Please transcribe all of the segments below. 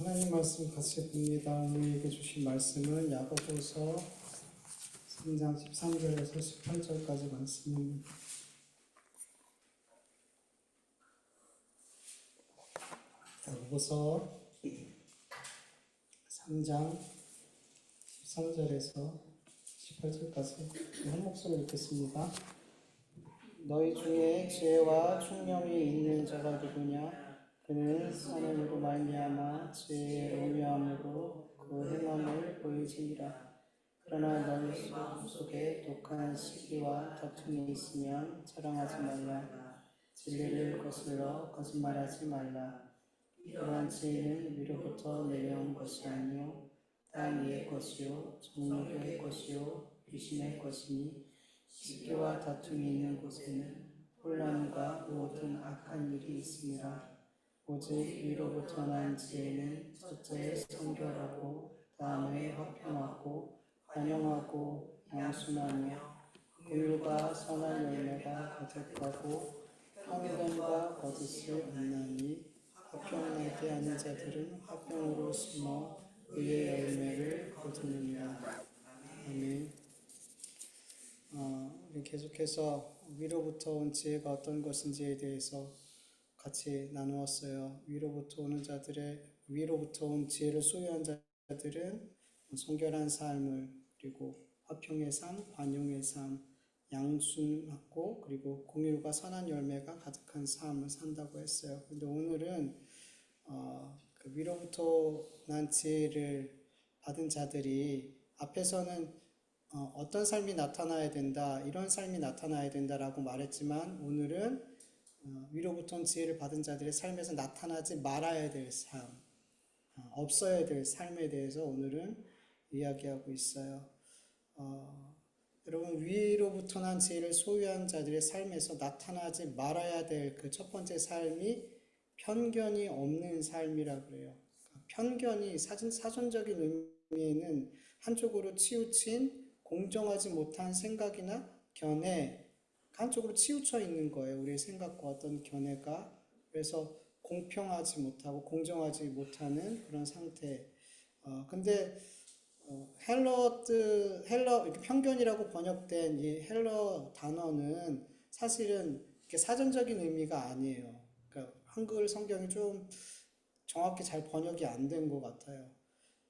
하나님 말씀 같이 봅니다. 우리에게 주신 말씀은 야고보서 3장 13절에서 18절까지 말씀입니다. 야고보서 3장 13절에서 18절까지 한 목소리로 읽겠습니다. 너희 중에 지혜와 총명이 있는 자가 누구냐? 그는 하나님으로 말미암아 지혜의荣耀으로 그 행함을 보이지이라. 그러나 너희 속에 독한 시기와 다툼이 있으면 자랑하지 말라. 진리를 거슬러 거짓말하지 말라. 이러한 지혜는 위로부터 내려온 것이 아니요 땅 위의 것이요 정욕의 것이요 귀신의 것이니 시기와 다툼이 있는 곳에는 혼란과 모든 악한 일이 있습니다. 오직 위로부터 난 지혜는 첫째 성결하고 다음에 화평하고 관용하고 양순하며 긍휼과 선한 열매가 가득하고 편견과 거짓을 없나니 화평하게 하는 자들은 화평으로 심어 의의 열매를 거두느니라. 아멘. 우리 계속해서 위로부터 온 지혜가 어떤 것인지에 대해서 같이 나누었어요. 위로부터 온 지혜를 소유한 자들은 성결한 삶을, 그리고 화평의 삶, 관용의 삶, 양순하고 그리고 공의와 선한 열매가 가득한 삶을 산다고 했어요. 근데 오늘은 그 위로부터 난 지혜를 받은 자들이 앞에서는 어떤 삶이 나타나야 된다, 이런 삶이 나타나야 된다라고 말했지만 오늘은 위로부터 온 지혜를 받은 자들의 삶에서 나타나지 말아야 될 삶, 없어야 될 삶에 대해서 오늘은 이야기하고 있어요. 여러분, 위로부터 난 지혜를 소유한 자들의 삶에서 나타나지 말아야 될 그 첫 번째 삶이 편견이 없는 삶이라 그래요. 편견이 사전적인 의미에는 한쪽으로 치우친 공정하지 못한 생각이나 견해, 한쪽으로 치우쳐 있는 거예요. 우리의 생각과 어떤 견해가. 그래서 공평하지 못하고 공정하지 못하는 그런 상태. 근데 이렇게 편견이라고 번역된 이 헬러 단어는 사실은 이렇게 사전적인 의미가 아니에요. 그러니까 한글 성경이 좀 정확히 잘 번역이 안 된 것 같아요.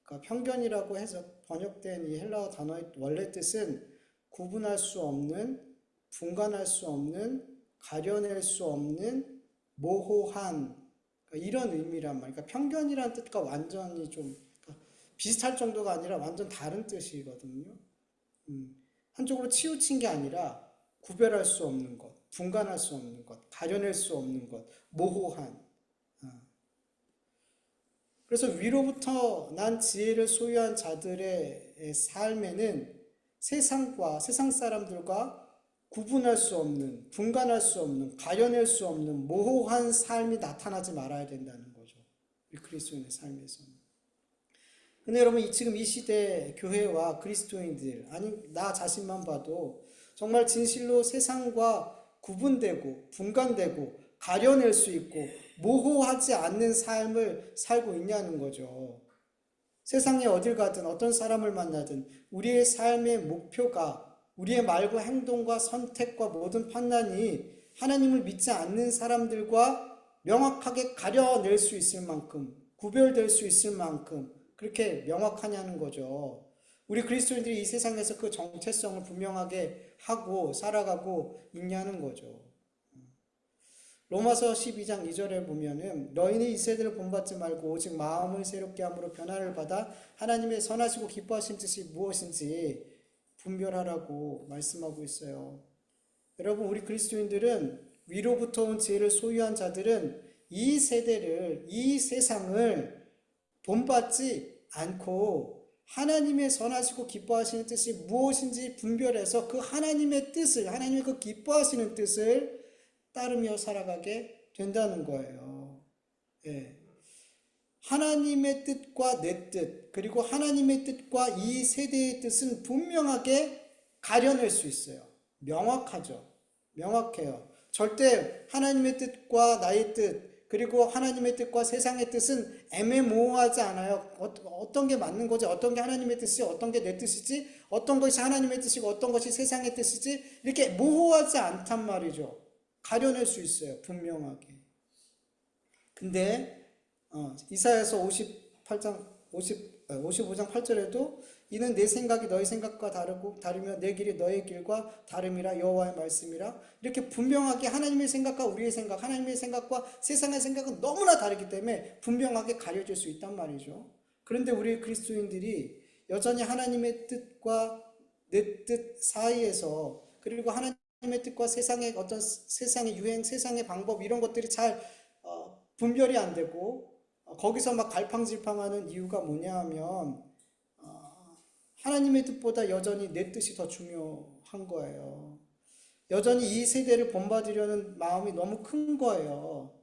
그러니까 편견이라고 해서 번역된 이 헬러 단어의 원래 뜻은 구분할 수 없는, 분간할 수 없는, 가려낼 수 없는, 모호한, 그러니까 이런 의미란 말이에요. 그러니까 편견이라는 뜻과 완전히 좀 비슷할 정도가 아니라 완전 다른 뜻이거든요. 한쪽으로 치우친 게 아니라 구별할 수 없는 것, 분간할 수 없는 것, 가려낼 수 없는 것, 모호한. 그래서 위로부터 난 지혜를 소유한 자들의 삶에는 세상 사람들과 구분할 수 없는, 분간할 수 없는, 가려낼 수 없는 모호한 삶이 나타나지 말아야 된다는 거죠. 우리 그리스도인의 삶에서는. 근데 여러분, 지금 이 시대 교회와 그리스도인들, 아니 나 자신만 봐도 정말 진실로 세상과 구분되고 분간되고 가려낼 수 있고 모호하지 않는 삶을 살고 있냐는 거죠. 세상에 어딜 가든 어떤 사람을 만나든 우리의 삶의 목표가, 우리의 말과 행동과 선택과 모든 판단이 하나님을 믿지 않는 사람들과 명확하게 가려낼 수 있을 만큼, 구별될 수 있을 만큼 그렇게 명확하냐는 거죠. 우리 그리스도인들이 이 세상에서 그 정체성을 분명하게 하고 살아가고 있냐는 거죠. 로마서 12장 2절에 보면은 너희는 이 세대를 본받지 말고 오직 마음을 새롭게 함으로 변화를 받아 하나님의 선하시고 기뻐하신 뜻이 무엇인지 분별하라고 말씀하고 있어요. 여러분, 우리 그리스도인들은 위로부터 온 지혜를 소유한 자들은 이 세대를, 이 세상을 본받지 않고 하나님의 선하시고 기뻐하시는 뜻이 무엇인지 분별해서 그 하나님의 뜻을, 하나님의 그 기뻐하시는 뜻을 따르며 살아가게 된다는 거예요. 예. 하나님의 뜻과 내 뜻, 그리고 하나님의 뜻과 이 세대의 뜻은 분명하게 가려낼 수 있어요. 명확하죠. 명확해요. 절대 하나님의 뜻과 나의 뜻, 그리고 하나님의 뜻과 세상의 뜻은 애매모호하지 않아요. 어떤 게 맞는 거지? 어떤 게 하나님의 뜻이지? 어떤 게 내 뜻이지? 어떤 것이 하나님의 뜻이고 어떤 것이 세상의 뜻이지? 이렇게 모호하지 않단 말이죠. 가려낼 수 있어요. 분명하게. 근데 이사야서 58장 55장 8절에도 이는 내 생각이 너희 생각과 다르며 내 길이 너의 길과 다름이라 여호와의 말씀이라 이렇게 분명하게 하나님의 생각과 우리의 생각, 하나님의 생각과 세상의 생각은 너무나 다르기 때문에 분명하게 가려질 수 있단 말이죠. 그런데 우리 그리스도인들이 여전히 하나님의 뜻과 내 뜻 사이에서 그리고 하나님의 뜻과 세상의 어떤 세상의 유행, 세상의 방법 이런 것들이 잘 분별이 안 되고 거기서 막 갈팡질팡하는 이유가 뭐냐 하면 하나님의 뜻보다 여전히 내 뜻이 더 중요한 거예요. 여전히 이 세대를 본받으려는 마음이 너무 큰 거예요.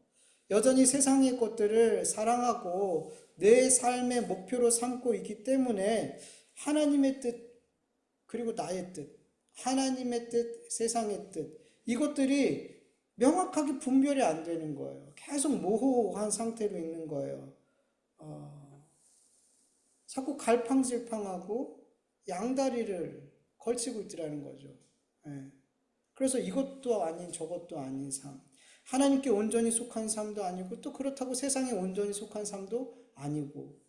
여전히 세상의 것들을 사랑하고 내 삶의 목표로 삼고 있기 때문에 하나님의 뜻 그리고 나의 뜻, 하나님의 뜻, 세상의 뜻 이것들이 명확하게 분별이 안 되는 거예요. 계속 모호한 상태로 있는 거예요. 자꾸 갈팡질팡하고 양다리를 걸치고 있더라는 거죠. 예. 그래서 이것도 아닌 저것도 아닌 삶. 하나님께 온전히 속한 삶도 아니고 또 그렇다고 세상에 온전히 속한 삶도 아니고.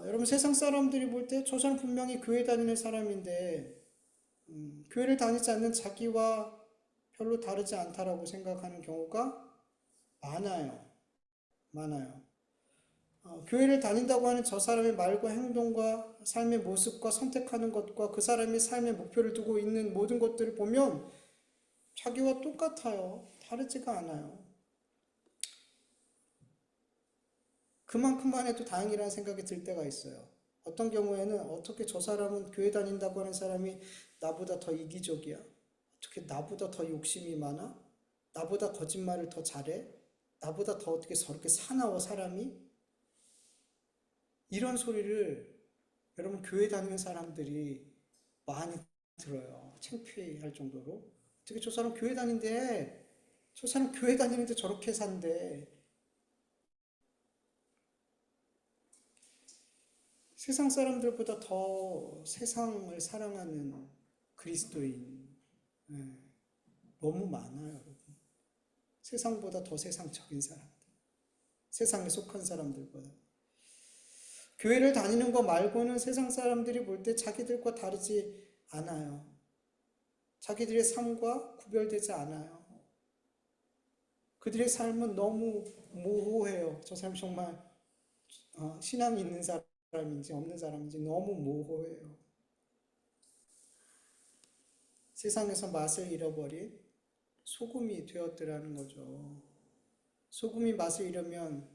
여러분 세상 사람들이 볼 때 저 사람 분명히 교회 다니는 사람인데 교회를 다니지 않는 자기와 별로 다르지 않다라고 생각하는 경우가 많아요. 많아요. 교회를 다닌다고 하는 저 사람의 말과 행동과 삶의 모습과 선택하는 것과 그 사람이 삶의 목표를 두고 있는 모든 것들을 보면 자기와 똑같아요. 다르지가 않아요. 그만큼만 해도 다행이라는 생각이 들 때가 있어요. 어떤 경우에는 어떻게 저 사람은 교회 다닌다고 하는 사람이 나보다 더 이기적이야? 어떻게 나보다 더 욕심이 많아? 나보다 거짓말을 더 잘해? 나보다 더 어떻게 저렇게 사나워 사람이? 이런 소리를 여러분 교회 다니는 사람들이 많이 들어요. 창피할 정도로. 어떻게 저 사람 교회 다닌대? 저 사람 교회 다니는데 저렇게 산대. 세상 사람들보다 더 세상을 사랑하는 그리스도인 예, 너무 많아요, 여러분. 세상보다 더 세상적인 사람들, 세상에 속한 사람들보다. 교회를 다니는 거 말고는 세상 사람들이 볼 때 자기들과 다르지 않아요. 자기들의 삶과 구별되지 않아요. 그들의 삶은 너무 모호해요. 저 사람 정말 신앙이 있는 사람인지 없는 사람인지 너무 모호해요. 세상에서 맛을 잃어버린 소금이 되었더라는 거죠. 소금이 맛을 잃으면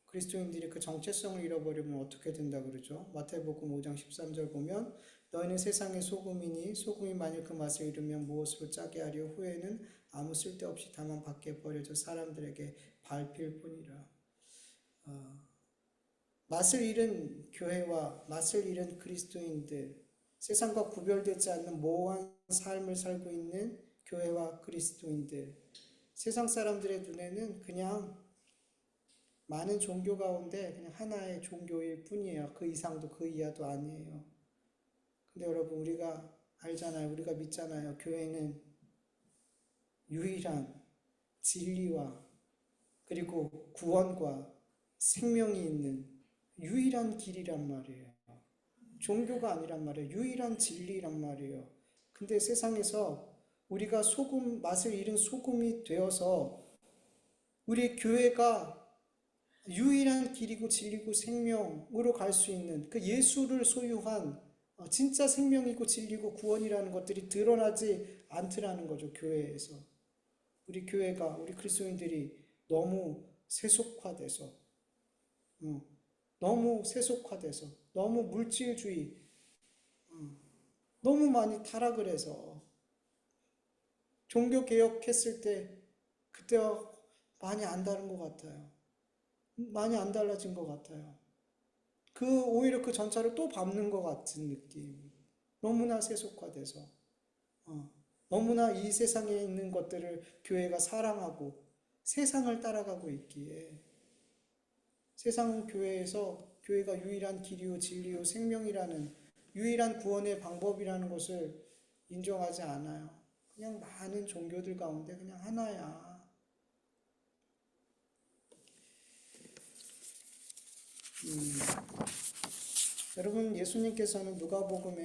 그리스도인들이 그 정체성을 잃어버리면 어떻게 된다 그러죠? 마태복음 5장 13절 보면 너희는 세상의 소금이니 소금이 만일 그 맛을 잃으면 무엇으로 짜게 하려 후에는 아무 쓸데없이 다만 밖에 버려져 사람들에게 밟힐 뿐이라. 맛을 잃은 교회와 맛을 잃은 그리스도인들, 세상과 구별되지 않는 모호한 삶을 살고 있는 교회와 그리스도인들, 세상 사람들의 눈에는 그냥 많은 종교 가운데 그냥 하나의 종교일 뿐이에요. 그 이상도 그 이하도 아니에요. 근데 여러분 우리가 알잖아요. 우리가 믿잖아요. 교회는 유일한 진리와 그리고 구원과 생명이 있는 유일한 길이란 말이에요. 종교가 아니란 말이에요. 유일한 진리란 말이에요. 근데 세상에서 우리가 소금, 맛을 잃은 소금이 되어서 우리 교회가 유일한 길이고 진리고 생명으로 갈 수 있는 그 예수를 소유한 진짜 생명이고 진리고 구원이라는 것들이 드러나지 않더라는 거죠. 교회에서. 우리 교회가 우리 그리스도인들이 너무 세속화돼서 너무 세속화돼서 너무 물질주의 너무 많이 타락을 해서 종교개혁했을 때 그때와 많이 안 다른 것 같아요. 많이 안 달라진 것 같아요. 오히려 그 전차를 또 밟는 것 같은 느낌. 너무나 세속화돼서. 너무나 이 세상에 있는 것들을 교회가 사랑하고 세상을 따라가고 있기에 세상 교회에서 교회가 유일한 길이요 진리요 생명이라는 유일한 구원의 방법이라는 것을 인정하지 않아요. 그냥 많은 종교들 가운데 그냥 하나야. 여러분, 예수님께서는 누가복음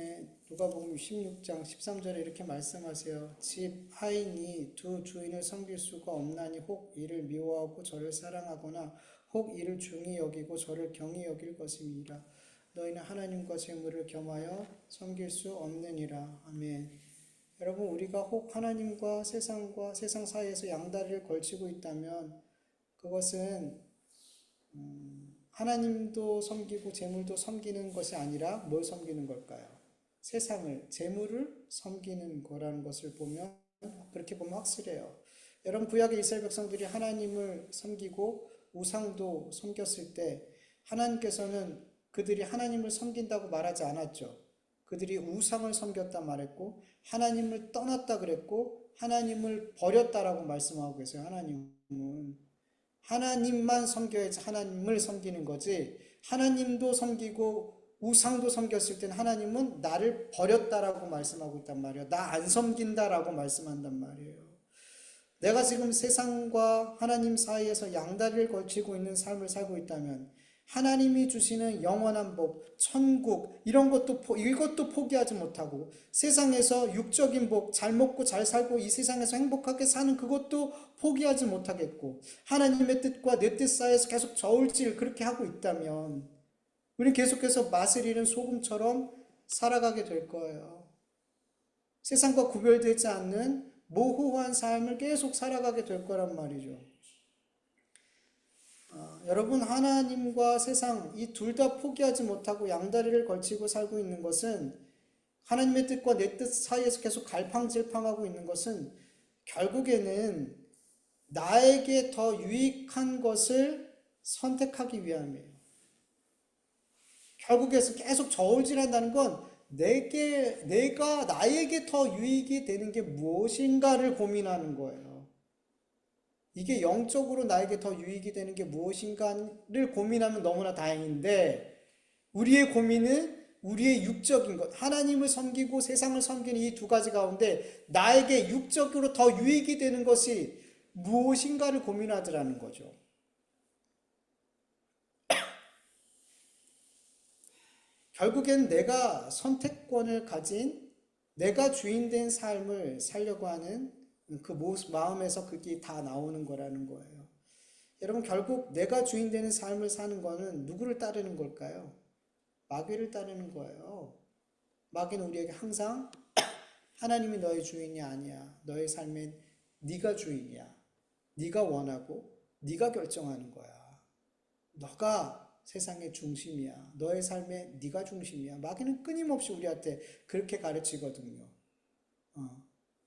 16장 13절에 이렇게 말씀하세요. 집 하인이 두 주인을 섬길 수가 없나니 혹 이를 미워하고 저를 사랑하거나 혹 이를 중히 여기고 저를 경히 여길 것임이라. 너희는 하나님과 재물을 겸하여 섬길 수 없느니라. 아멘. 여러분, 우리가 혹 하나님과 세상 사이에서 양다리를 걸치고 있다면 그것은 하나님도 섬기고 재물도 섬기는 것이 아니라 뭘 섬기는 걸까요? 세상을, 재물을 섬기는 거라는 것을 보면 그렇게 보면 확실해요. 여러분, 구약의 이스라엘 백성들이 하나님을 섬기고 우상도 섬겼을 때 하나님께서는 그들이 하나님을 섬긴다고 말하지 않았죠. 그들이 우상을 섬겼다 말했고 하나님을 떠났다 그랬고 하나님을 버렸다라고 말씀하고 계세요. 하나님만 섬겨야지 하나님을 섬기는 거지. 하나님도 섬기고 우상도 섬겼을 땐 하나님은 나를 버렸다라고 말씀하고 있단 말이에요. 나 안 섬긴다라고 말씀한단 말이에요. 내가 지금 세상과 하나님 사이에서 양다리를 걸치고 있는 삶을 살고 있다면 하나님이 주시는 영원한 복, 천국 이것도 포기하지 못하고 세상에서 육적인 복, 잘 먹고 잘 살고 이 세상에서 행복하게 사는 그것도 포기하지 못하겠고 하나님의 뜻과 내 뜻 사이에서 계속 저울질 그렇게 하고 있다면 우리는 계속해서 맛을 잃은 소금처럼 살아가게 될 거예요. 세상과 구별되지 않는 모호한 삶을 계속 살아가게 될 거란 말이죠. 여러분, 하나님과 세상 이 둘 다 포기하지 못하고 양다리를 걸치고 살고 있는 것은 하나님의 뜻과 내 뜻 사이에서 계속 갈팡질팡하고 있는 것은 결국에는 나에게 더 유익한 것을 선택하기 위함이에요. 결국에서 계속 저울질한다는 건 내가 나에게 더 유익이 되는 게 무엇인가를 고민하는 거예요. 이게 영적으로 나에게 더 유익이 되는 게 무엇인가를 고민하면 너무나 다행인데 우리의 고민은 우리의 육적인 것, 하나님을 섬기고 세상을 섬기는 이 두 가지 가운데 나에게 육적으로 더 유익이 되는 것이 무엇인가를 고민하더라는 거죠. 결국엔 내가 선택권을 가진 내가 주인된 삶을 살려고 하는 그 마음에서 그게 다 나오는 거라는 거예요. 여러분, 결국 내가 주인되는 삶을 사는 거는 누구를 따르는 걸까요? 마귀를 따르는 거예요. 마귀는 우리에게 항상 하나님이 너의 주인이 아니야. 너의 삶엔 네가 주인이야. 네가 원하고 네가 결정하는 거야. 너가 세상의 중심이야. 너의 삶에 네가 중심이야. 마귀는 끊임없이 우리한테 그렇게 가르치거든요.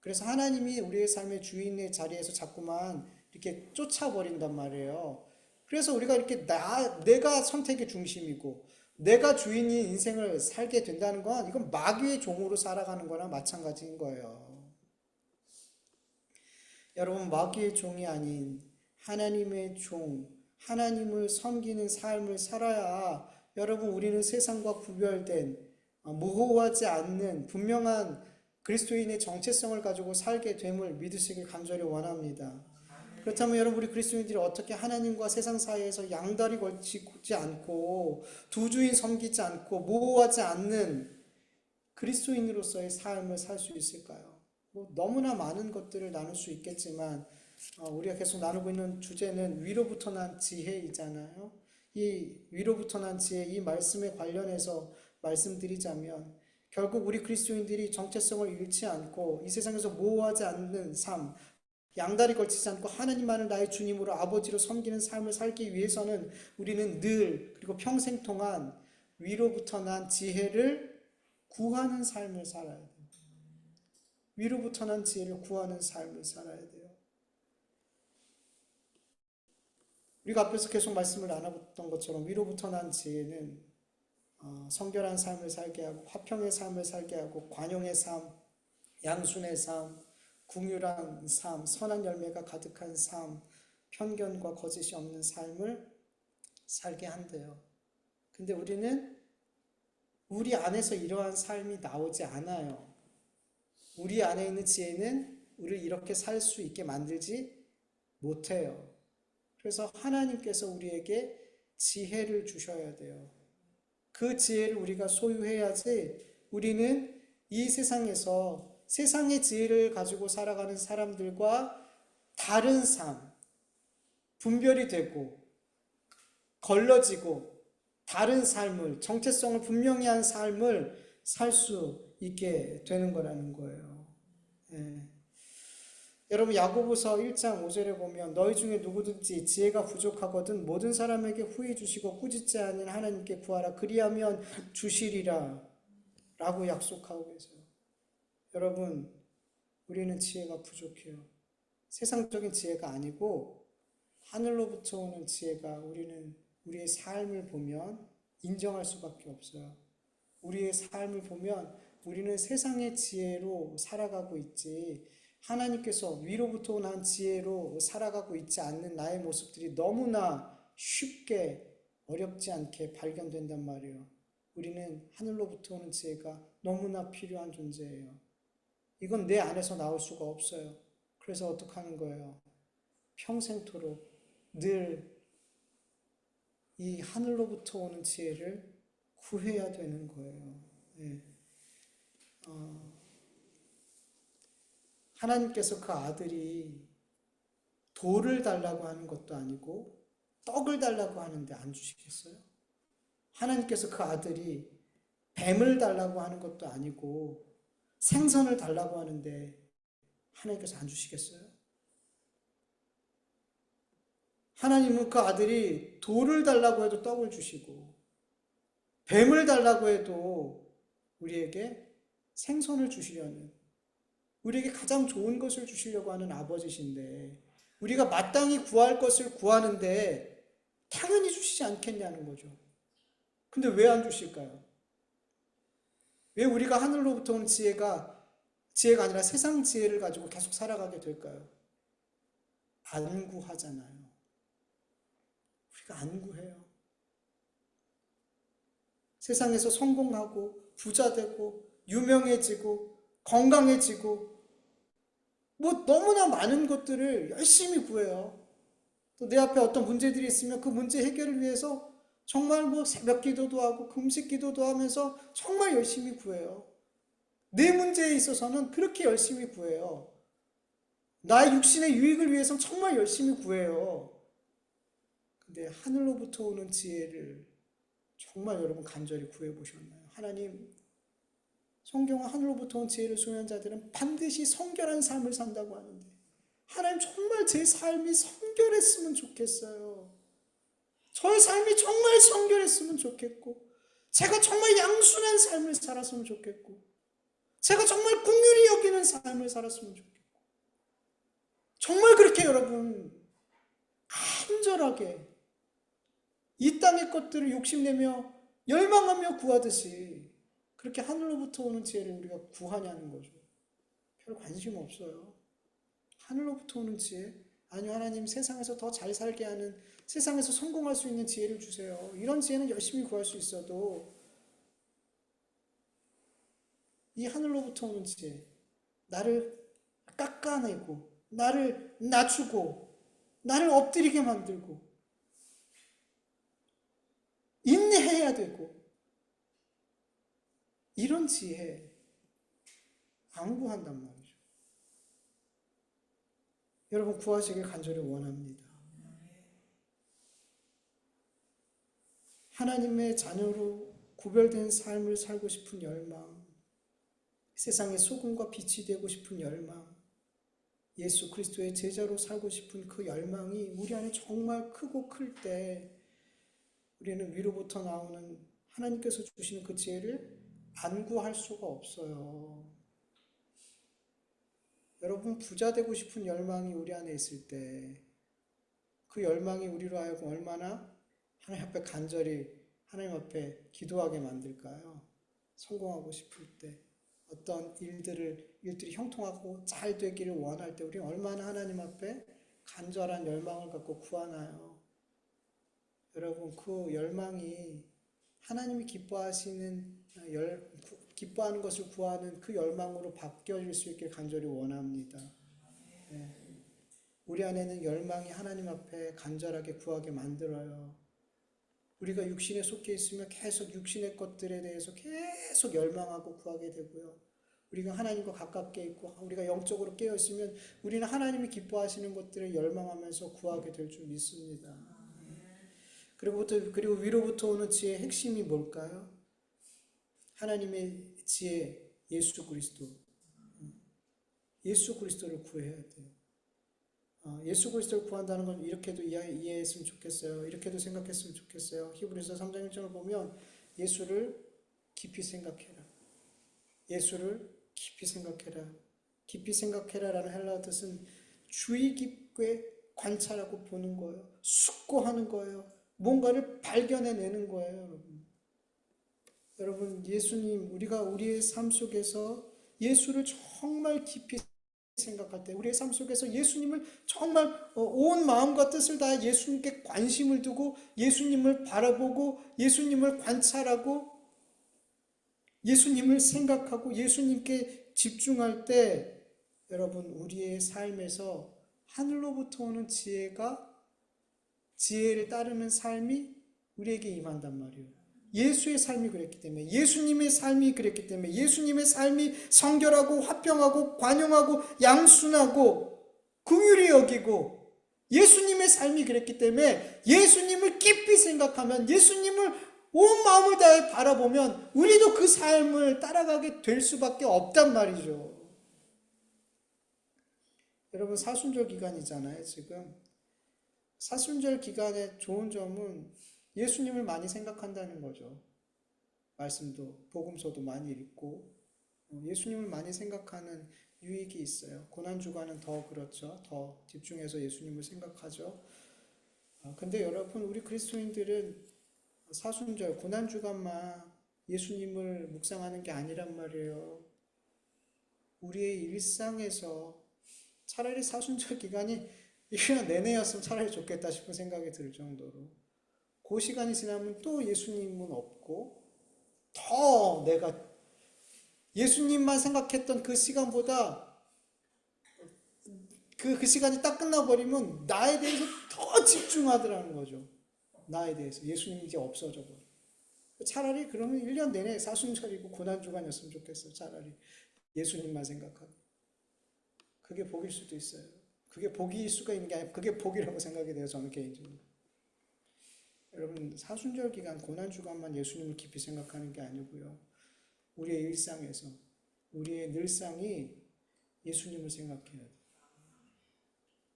그래서 하나님이 우리의 삶의 주인의 자리에서 자꾸만 이렇게 쫓아버린단 말이에요. 그래서 우리가 이렇게 내가 선택의 중심이고 내가 주인인 인생을 살게 된다는 건 이건 마귀의 종으로 살아가는 거나 마찬가지인 거예요. 여러분, 마귀의 종이 아닌 하나님의 종, 하나님을 섬기는 삶을 살아야 여러분 우리는 세상과 구별된 모호하지 않는 분명한 그리스도인의 정체성을 가지고 살게 됨을 믿으시길 간절히 원합니다. 그렇다면 여러분, 우리 그리스도인들이 어떻게 하나님과 세상 사이에서 양다리 걸치지 않고 두 주인 섬기지 않고 모호하지 않는 그리스도인으로서의 삶을 살 수 있을까요? 너무나 많은 것들을 나눌 수 있겠지만 우리가 계속 나누고 있는 주제는 위로부터 난 지혜이잖아요. 이 위로부터 난 지혜, 이 말씀에 관련해서 말씀드리자면 결국 우리 그리스도인들이 정체성을 잃지 않고 이 세상에서 모호하지 않는 삶, 양다리 걸치지 않고 하나님만을 나의 주님으로 아버지로 섬기는 삶을 살기 위해서는 우리는 늘 그리고 평생 동안 위로부터 난 지혜를 구하는 삶을 살아야 돼요. 위로부터 난 지혜를 구하는 삶을 살아야 돼요. 우리가 앞에서 계속 말씀을 나눠봤던 것처럼 위로부터 난 지혜는 성결한 삶을 살게 하고 화평의 삶을 살게 하고 관용의 삶, 양순의 삶, 궁휼한 삶, 선한 열매가 가득한 삶, 편견과 거짓이 없는 삶을 살게 한대요. 근데 우리는 우리 안에서 이러한 삶이 나오지 않아요. 우리 안에 있는 지혜는 우리를 이렇게 살 수 있게 만들지 못해요. 그래서 하나님께서 우리에게 지혜를 주셔야 돼요. 그 지혜를 우리가 소유해야지 우리는 이 세상에서 세상의 지혜를 가지고 살아가는 사람들과 다른 삶, 분별이 되고 걸러지고 다른 삶을, 정체성을 분명히 한 삶을 살 수 있게 되는 거라는 거예요. 예. 여러분 야고보서 1장 5절에 보면 너희 중에 누구든지 지혜가 부족하거든 모든 사람에게 후히 주시고 꾸짖지 않는 하나님께 구하라 그리하면 주시리라 라고 약속하고 계세요. 여러분 우리는 지혜가 부족해요. 세상적인 지혜가 아니고 하늘로부터 오는 지혜가 우리는 우리의 삶을 보면 인정할 수밖에 없어요. 우리의 삶을 보면 우리는 세상의 지혜로 살아가고 있지 하나님께서 위로부터 온 지혜로 살아가고 있지 않는 나의 모습들이 너무나 쉽게 어렵지 않게 발견된단 말이에요. 우리는 하늘로부터 오는 지혜가 너무나 필요한 존재예요. 이건 내 안에서 나올 수가 없어요. 그래서 어떻게 하는 거예요? 평생토록 늘 이 하늘로부터 오는 지혜를 구해야 되는 거예요. 네. 하나님께서 그 아들이 돌을 달라고 하는 것도 아니고 떡을 달라고 하는데 안 주시겠어요? 하나님께서 그 아들이 뱀을 달라고 하는 것도 아니고 생선을 달라고 하는데 하나님께서 안 주시겠어요? 하나님은 그 아들이 돌을 달라고 해도 떡을 주시고 뱀을 달라고 해도 우리에게 생선을 주시려는 우리에게 가장 좋은 것을 주시려고 하는 아버지신데 우리가 마땅히 구할 것을 구하는데 당연히 주시지 않겠냐는 거죠. 근데 왜 안 주실까요? 왜 우리가 하늘로부터 온 지혜가 아니라 세상 지혜를 가지고 계속 살아가게 될까요? 안 구하잖아요. 우리가 안 구해요. 세상에서 성공하고 부자 되고 유명해지고 건강해지고 뭐 너무나 많은 것들을 열심히 구해요. 또 내 앞에 어떤 문제들이 있으면 그 문제 해결을 위해서 정말 뭐 새벽 기도도 하고 금식 기도도 하면서 정말 열심히 구해요. 내 문제에 있어서는 그렇게 열심히 구해요. 나의 육신의 유익을 위해서는 정말 열심히 구해요. 근데 하늘로부터 오는 지혜를 정말 여러분 간절히 구해보셨나요? 하나님, 성경은 하늘로부터 온 지혜를 소유한 자들은 반드시 성결한 삶을 산다고 하는데 하나님 정말 제 삶이 성결했으면 좋겠어요. 저의 삶이 정말 성결했으면 좋겠고 제가 정말 양순한 삶을 살았으면 좋겠고 제가 정말 긍휼히 여기는 삶을 살았으면 좋겠고 정말 그렇게 여러분 간절하게 이 땅의 것들을 욕심내며 열망하며 구하듯이 그렇게 하늘로부터 오는 지혜를 우리가 구하냐는 거죠. 별 관심 없어요. 하늘로부터 오는 지혜? 아니요, 하나님 세상에서 더 잘 살게 하는 세상에서 성공할 수 있는 지혜를 주세요. 이런 지혜는 열심히 구할 수 있어도 이 하늘로부터 오는 지혜, 나를 깎아내고 나를 낮추고 나를 엎드리게 만들고 인내해야 되고 이런 지혜 안 구한단 말이죠. 여러분 구하시길 간절히 원합니다. 하나님의 자녀로 구별된 삶을 살고 싶은 열망, 세상의 소금과 빛이 되고 싶은 열망, 예수 그리스도의 제자로 살고 싶은 그 열망이 우리 안에 정말 크고 클 때 우리는 위로부터 나오는 하나님께서 주시는 그 지혜를 안 구할 수가 없어요. 여러분 부자 되고 싶은 열망이 우리 안에 있을 때 그 열망이 우리로 하여금 얼마나 하나님 앞에 간절히 하나님 앞에 기도하게 만들까요? 성공하고 싶을 때 어떤 일들이 형통하고 잘 되기를 원할 때 우리 얼마나 하나님 앞에 간절한 열망을 갖고 구하나요? 여러분, 그 열망이 하나님이 기뻐하는 것을 구하는 그 열망으로 바뀌어질 수 있길 간절히 원합니다. 네. 우리 안에는 열망이 하나님 앞에 간절하게 구하게 만들어요. 우리가 육신에 속해 있으면 계속 육신의 것들에 대해서 계속 열망하고 구하게 되고요. 우리가 하나님과 가깝게 있고 우리가 영적으로 깨어 있으면 우리는 하나님이 기뻐하시는 것들을 열망하면서 구하게 될 줄 믿습니다. 그리고 위로부터 오는 지혜의 핵심이 뭘까요? 하나님의 지혜, 예수 그리스도. 예수 그리스도를 구해야 돼요. 예수 그리스도를 구한다는 건 이렇게도 이해했으면 좋겠어요. 이렇게도 생각했으면 좋겠어요. 히브리서 3장 1절을 보면 예수를 깊이 생각해라. 예수를 깊이 생각해라. 깊이 생각해라라는 헬라어 뜻은 주의 깊게 관찰하고 보는 거예요. 숙고하는 거예요. 뭔가를 발견해내는 거예요, 여러분. 여러분, 예수님, 우리가 우리의 삶 속에서 예수를 정말 깊이 생각할 때, 우리의 삶 속에서 예수님을 정말 온 마음과 뜻을 다해 예수님께 관심을 두고 예수님을 바라보고 예수님을 관찰하고 예수님을 생각하고 예수님께 집중할 때 여러분, 우리의 삶에서 하늘로부터 오는 지혜를 따르는 삶이 우리에게 임한단 말이에요. 예수의 삶이 그랬기 때문에, 예수님의 삶이 그랬기 때문에, 예수님의 삶이 성결하고 화평하고 관용하고 양순하고 긍휼히 여기고 예수님의 삶이 그랬기 때문에 예수님을 깊이 생각하면, 예수님을 온 마음을 다해 바라보면 우리도 그 삶을 따라가게 될 수밖에 없단 말이죠. 여러분, 사순절 기간이잖아요, 지금. 사순절 기간의 좋은 점은 예수님을 많이 생각한다는 거죠. 말씀도, 복음서도 많이 읽고, 예수님을 많이 생각하는 유익이 있어요. 고난주간은 더 그렇죠. 더 집중해서 예수님을 생각하죠. 근데 여러분, 우리 그리스도인들은 사순절, 고난주간만 예수님을 묵상하는 게 아니란 말이에요. 우리의 일상에서 차라리 사순절 기간이 1년 내내였으면 차라리 좋겠다 싶은 생각이 들 정도로 그 시간이 지나면 또 예수님은 없고 더 내가 예수님만 생각했던 그 시간보다 그 시간이 딱 끝나버리면 나에 대해서 더 집중하더라는 거죠. 나에 대해서. 예수님이 이제 없어져 버려. 차라리 그러면 1년 내내 사순절이고 고난주간이었으면 좋겠어요. 차라리 예수님만 생각하고. 그게 복일 수도 있어요. 그게 복일 수가 있는 게 아니라 그게 복이라고 생각이 돼요. 저는 개인적으로. 여러분, 사순절 기간, 고난주간만 예수님을 깊이 생각하는 게 아니고요. 우리의 일상에서, 우리의 늘상이 예수님을 생각해야 돼요.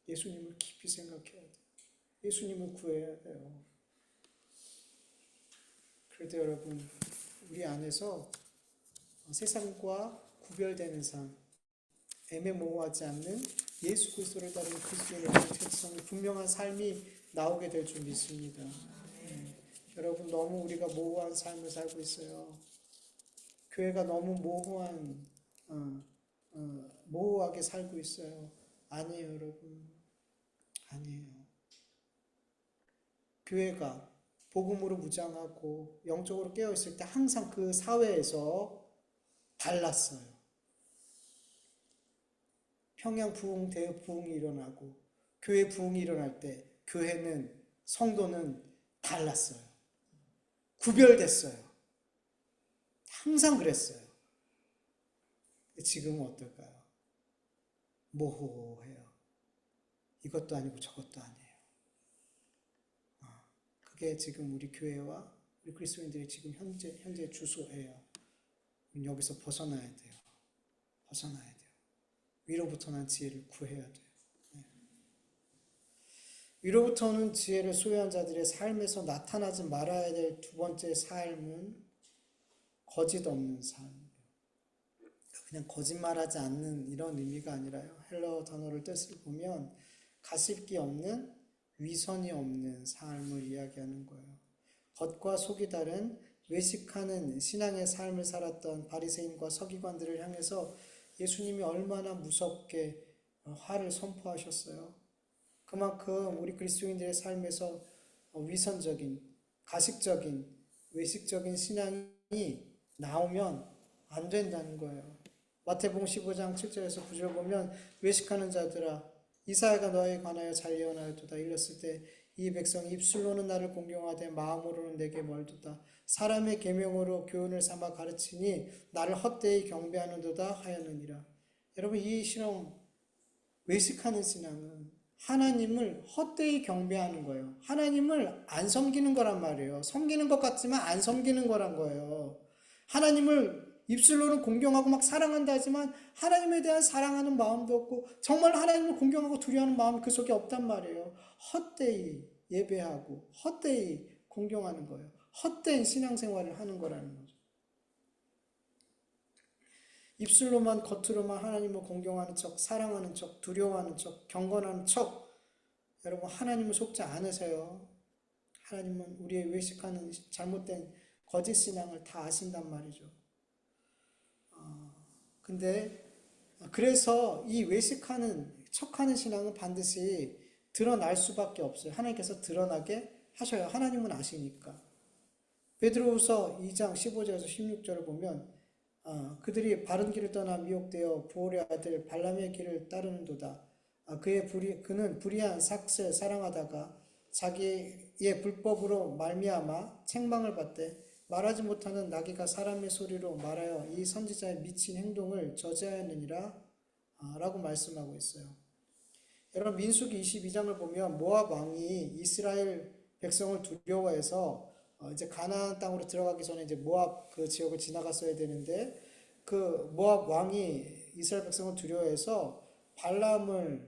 예수님을 깊이 생각해야 돼요. 예수님을 구해야 돼요. 그럴 때 여러분, 우리 안에서 세상과 구별되는 삶, 애매모호하지 않는 예수 그리스도를 따르는 그리스도인의 정체성이 분명한 삶이 나오게 될 줄 믿습니다. 여러분, 너무 우리가 모호한 삶을 살고 있어요. 교회가 너무 모호하게 살고 있어요. 아니에요, 여러분. 아니에요. 교회가 복음으로 무장하고 영적으로 깨어있을 때 항상 그 사회에서 달랐어요. 평양 부흥, 대부흥이 일어나고 교회 부흥이 일어날 때 교회는, 성도는 달랐어요. 구별됐어요. 항상 그랬어요. 지금은 어떨까요? 모호해요. 이것도 아니고 저것도 아니에요. 그게 지금 우리 교회와 우리 그리스도인들이 지금 현재 주소예요. 여기서 벗어나야 돼요. 벗어나야 돼요. 위로부터 난 지혜를 구해야 돼요. 위로부터 오는 지혜를 소유한 자들의 삶에서 나타나지 말아야 될 두 번째 삶은 거짓 없는 삶이에요. 그냥 거짓말하지 않는 이런 의미가 아니라요. 헬라어 단어를 뜻을 보면 가십기 없는, 위선이 없는 삶을 이야기하는 거예요. 겉과 속이 다른 외식하는 신앙의 삶을 살았던 바리새인과 서기관들을 향해서 예수님이 얼마나 무섭게 화를 선포하셨어요. 그만큼 우리 그리스도인들의 삶에서 위선적인, 가식적인, 외식적인 신앙이 나오면 안 된다는 거예요. 마태복음 15장 7절에서 9절 보면 외식하는 자들아 이사야가 너에 관하여 잘 예언하였도다. 일렀을 때 이 백성이 입술로는 나를 공경하되 마음으로는 내게 멀도다. 사람의 계명으로 교훈을 삼아 가르치니 나를 헛되이 경배하는도다 하였느니라. 여러분, 이 신앙, 외식하는 신앙은 하나님을 헛되이 경배하는 거예요. 하나님을 안 섬기는 거란 말이에요. 섬기는 것 같지만 안 섬기는 거란 거예요. 하나님을 입술로는 공경하고 막 사랑한다 하지만 하나님에 대한 사랑하는 마음도 없고 정말 하나님을 공경하고 두려워하는 마음이 그 속에 없단 말이에요. 헛되이 예배하고 헛되이 공경하는 거예요. 헛된 신앙생활을 하는 거라는 거죠. 입술로만 겉으로만 하나님을 공경하는 척, 사랑하는 척, 두려워하는 척, 경건하는 척, 여러분 하나님을 속지 않으세요. 하나님은 우리의 외식하는 잘못된 거짓 신앙을 다 아신단 말이죠. 근데 그래서 이 외식하는 척하는 신앙은 반드시 드러날 수밖에 없어요. 하나님께서 드러나게 하셔요. 하나님은 아시니까. 베드로후서 2장 15절에서 16절을 보면 그들이 바른 길을 떠나 미혹되어 부올의 아들 발람의 길을 따르는도다. 그는 불의한 삭슬 사랑하다가 자기의 불법으로 말미암아 책망을 받되 말하지 못하는 나귀가 사람의 소리로 말하여 이 선지자의 미친 행동을 저지하였느니라 라고 말씀하고 있어요. 여러분 민수기 22장을 보면 모압 왕이 이스라엘 백성을 두려워해서 이제 가나안 땅으로 들어가기 전에 이제 모압 그 지역을 지나갔어야 되는데 그 모압 왕이 이스라엘 백성을 두려워해서 발람을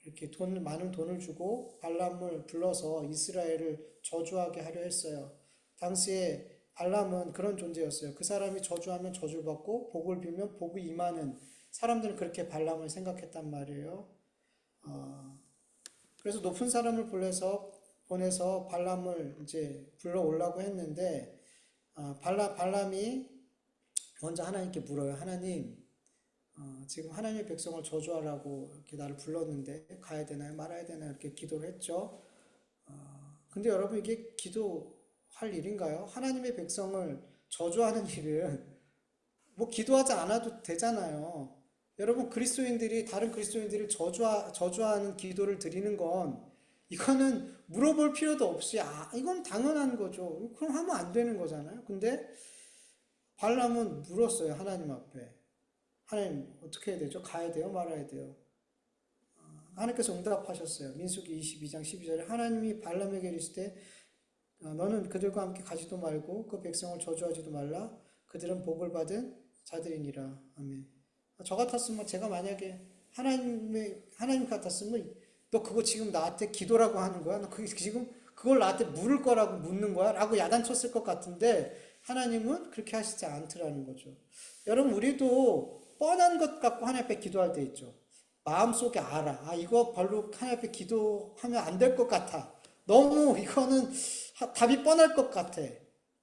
이렇게 많은 돈을 주고 발람을 불러서 이스라엘을 저주하게 하려 했어요. 당시에 발람은 그런 존재였어요. 그 사람이 저주하면 저주를 받고 복을 빌면 복이 임하는 사람들은 그렇게 발람을 생각했단 말이에요. 그래서 높은 사람을 보내서 발람을 이제 불러오려고 했는데 발람이 먼저 하나님께 물어요. 하나님, 지금 하나님의 백성을 저주하라고 이렇게 나를 불렀는데 가야 되나요? 말아야 되나요? 이렇게 기도를 했죠. 근데 여러분 이게 기도할 일인가요? 하나님의 백성을 저주하는 일은 뭐 기도하지 않아도 되잖아요. 여러분 그리스도인들이 다른 그리스도인들을 저주하는 기도를 드리는 건 이거는 물어볼 필요도 없이 이건 당연한 거죠. 그럼 하면 안 되는 거잖아요. 근데 발람은 물었어요. 하나님 앞에. 하나님 어떻게 해야 되죠? 가야 돼요? 말아야 돼요? 하나님께서 응답하셨어요. 민수기 22장 12절에 하나님이 발람에게 이르시되 너는 그들과 함께 가지도 말고 그 백성을 저주하지도 말라. 그들은 복을 받은 자들이니라. 아멘. 저 같았으면 제가 만약에 하나님 같았으면 너 그거 지금 나한테 기도라고 하는 거야? 너 지금 그걸 나한테 물을 거라고 묻는 거야? 라고 야단쳤을 것 같은데 하나님은 그렇게 하시지 않더라는 거죠. 여러분 우리도 뻔한 것 갖고 하나님 앞에 기도할 때 있죠. 마음속에 알아. 이거 별로 하나님 앞에 기도하면 안 될 것 같아. 너무 이거는 답이 뻔할 것 같아.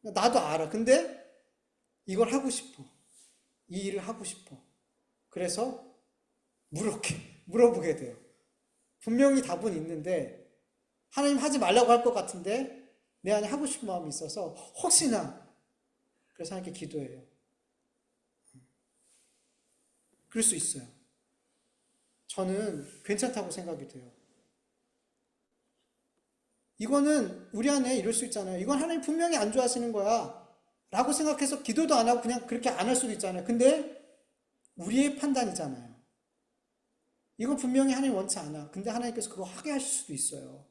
나도 알아. 근데 이걸 하고 싶어. 이 일을 하고 싶어. 그래서 물어보게 돼요. 분명히 답은 있는데 하나님 하지 말라고 할 것 같은데 내 안에 하고 싶은 마음이 있어서 혹시나 그래서 하나님께 기도해요. 그럴 수 있어요. 저는 괜찮다고 생각이 돼요. 이거는 우리 안에 이럴 수 있잖아요. 이건 하나님 분명히 안 좋아하시는 거야 라고 생각해서 기도도 안 하고 그냥 그렇게 안 할 수도 있잖아요. 근데 우리의 판단이잖아요. 이건 분명히 하나님 원치 않아. 근데 하나님께서 그거 하게 하실 수도 있어요.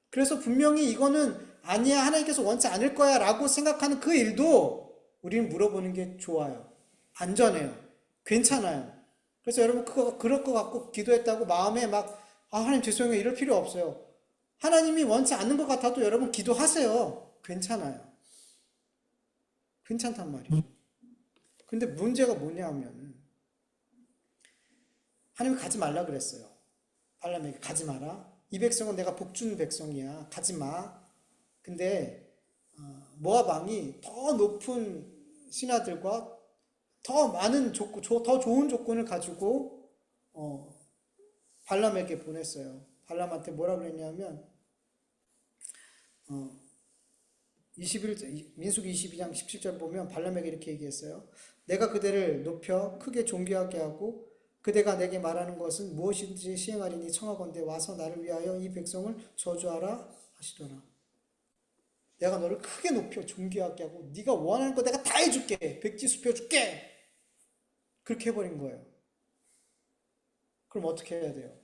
그래서 분명히 이거는 아니야, 하나님께서 원치 않을 거야 라고 생각하는 그 일도 우리는 물어보는 게 좋아요. 안전해요. 괜찮아요. 그래서 여러분 그럴 것 같고 기도했다고 마음에 하나님 죄송해요 이럴 필요 없어요. 하나님이 원치 않는 것 같아도 여러분 기도하세요. 괜찮아요. 괜찮단 말이죠. 근데 문제가 뭐냐면 하나님이 가지 말라 그랬어요. 발람에게 가지 마라. 이 백성은 내가 복 주는 백성이야. 가지 마. 근데 모압 왕이 더 높은 신하들과 더 많은 더 좋은 조건을 가지고 발람에게 보냈어요. 발람한테 뭐라 그랬냐면 민수기 22장 17절 보면 발람에게 이렇게 얘기했어요. 내가 그대를 높여 크게 존귀하게 하고 그대가 내게 말하는 것은 무엇인지 시행하리니 청하건대 와서 나를 위하여 이 백성을 저주하라 하시더라. 내가 너를 크게 높여 존귀하게 하고 네가 원하는 거 내가 다 해줄게. 백지 수펴줄게. 그렇게 해버린 거예요. 그럼 어떻게 해야 돼요?